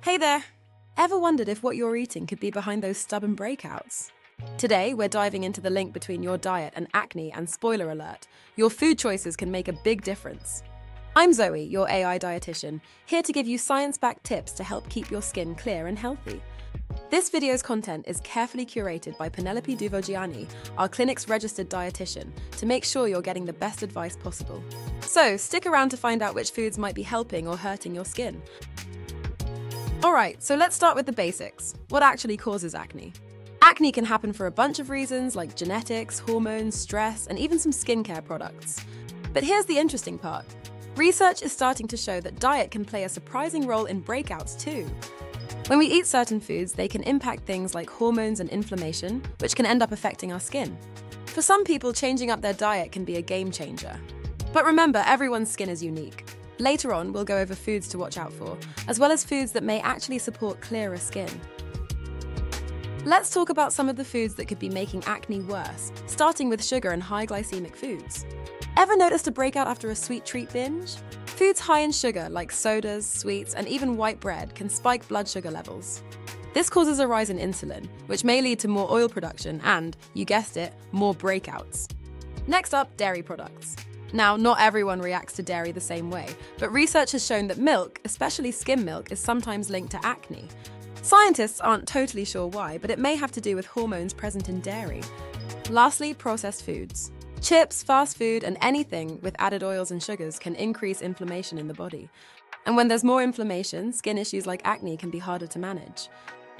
Hey there! Ever wondered if what you're eating could be behind those stubborn breakouts? Today, we're diving into the link between your diet and acne, and spoiler alert, your food choices can make a big difference. I'm Zoe, your AI dietitian, here to give you science-backed tips to help keep your skin clear and healthy. This video's content is carefully curated by Penelope Duvogiani, our clinic's registered dietitian, to make sure you're getting the best advice possible. So, stick around to find out which foods might be helping or hurting your skin. Alright, so let's start with the basics. What actually causes acne? Acne can happen for a bunch of reasons like genetics, hormones, stress, and even some skincare products. But here's the interesting part. Research is starting to show that diet can play a surprising role in breakouts too. When we eat certain foods, they can impact things like hormones and inflammation, which can end up affecting our skin. For some people, changing up their diet can be a game changer. But remember, everyone's skin is unique. Later on, we'll go over foods to watch out for, as well as foods that may actually support clearer skin. Let's talk about some of the foods that could be making acne worse, starting with sugar and high glycemic foods. Ever noticed a breakout after a sweet treat binge? Foods high in sugar, like sodas, sweets, and even white bread, can spike blood sugar levels. This causes a rise in insulin, which may lead to more oil production and, you guessed it, more breakouts. Next up, dairy products. Now, not everyone reacts to dairy the same way, but research has shown that milk, especially skim milk, is sometimes linked to acne. Scientists aren't totally sure why, but it may have to do with hormones present in dairy. Lastly, processed foods. Chips, fast food, and anything with added oils and sugars can increase inflammation in the body. And when there's more inflammation, skin issues like acne can be harder to manage.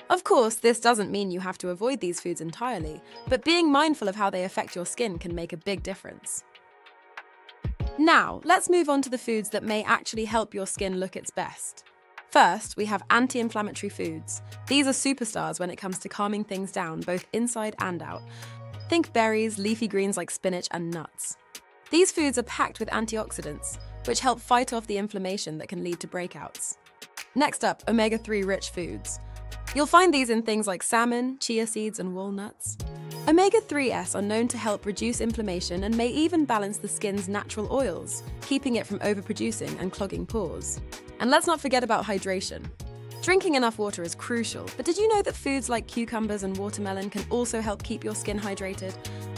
Of course, this doesn't mean you have to avoid these foods entirely, but being mindful of how they affect your skin can make a big difference. Now, let's move on to the foods that may actually help your skin look its best. First, we have anti-inflammatory foods. These are superstars when it comes to calming things down, both inside and out. Think berries, leafy greens like spinach, and nuts. These foods are packed with antioxidants, which help fight off the inflammation that can lead to breakouts. Next up, omega-3 rich foods. You'll find these in things like salmon, chia seeds, and walnuts. Omega-3s are known to help reduce inflammation and may even balance the skin's natural oils, keeping it from overproducing and clogging pores. And let's not forget about hydration. Drinking enough water is crucial, but did you know that foods like cucumbers and watermelon can also help keep your skin hydrated?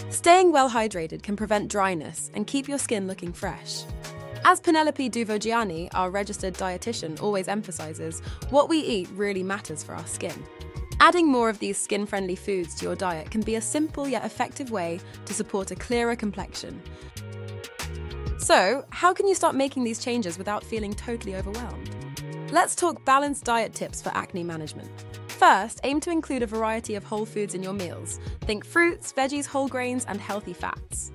Staying well hydrated can prevent dryness and keep your skin looking fresh. As Penelope Duvogiani, our registered dietitian, always emphasizes, what we eat really matters for our skin. Adding more of these skin-friendly foods to your diet can be a simple yet effective way to support a clearer complexion. So, how can you start making these changes without feeling totally overwhelmed? Let's talk balanced diet tips for acne management. First, aim to include a variety of whole foods in your meals. Think fruits, veggies, whole grains, and healthy fats.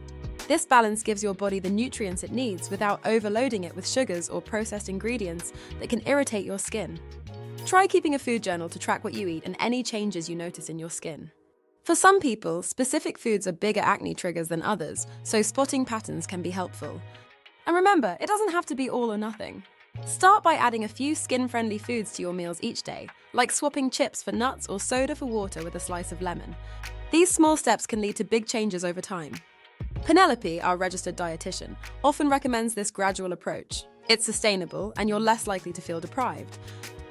This balance gives your body the nutrients it needs without overloading it with sugars or processed ingredients that can irritate your skin. Try keeping a food journal to track what you eat and any changes you notice in your skin. For some people, specific foods are bigger acne triggers than others, so spotting patterns can be helpful. And remember, it doesn't have to be all or nothing. Start by adding a few skin-friendly foods to your meals each day, like swapping chips for nuts or soda for water with a slice of lemon. These small steps can lead to big changes over time. Penelope, our registered dietitian, often recommends this gradual approach. It's sustainable, and you're less likely to feel deprived.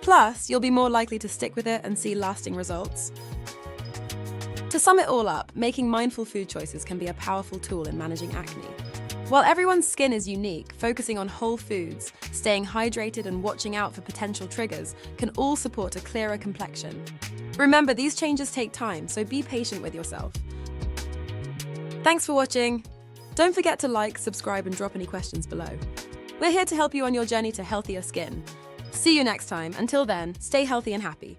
Plus, you'll be more likely to stick with it and see lasting results. To sum it all up, making mindful food choices can be a powerful tool in managing acne. While everyone's skin is unique, focusing on whole foods, staying hydrated, and watching out for potential triggers can all support a clearer complexion. Remember, these changes take time, so be patient with yourself. Thanks for watching. Don't forget to like, subscribe, and drop any questions below. We're here to help you on your journey to healthier skin. See you next time. Until then, stay healthy and happy.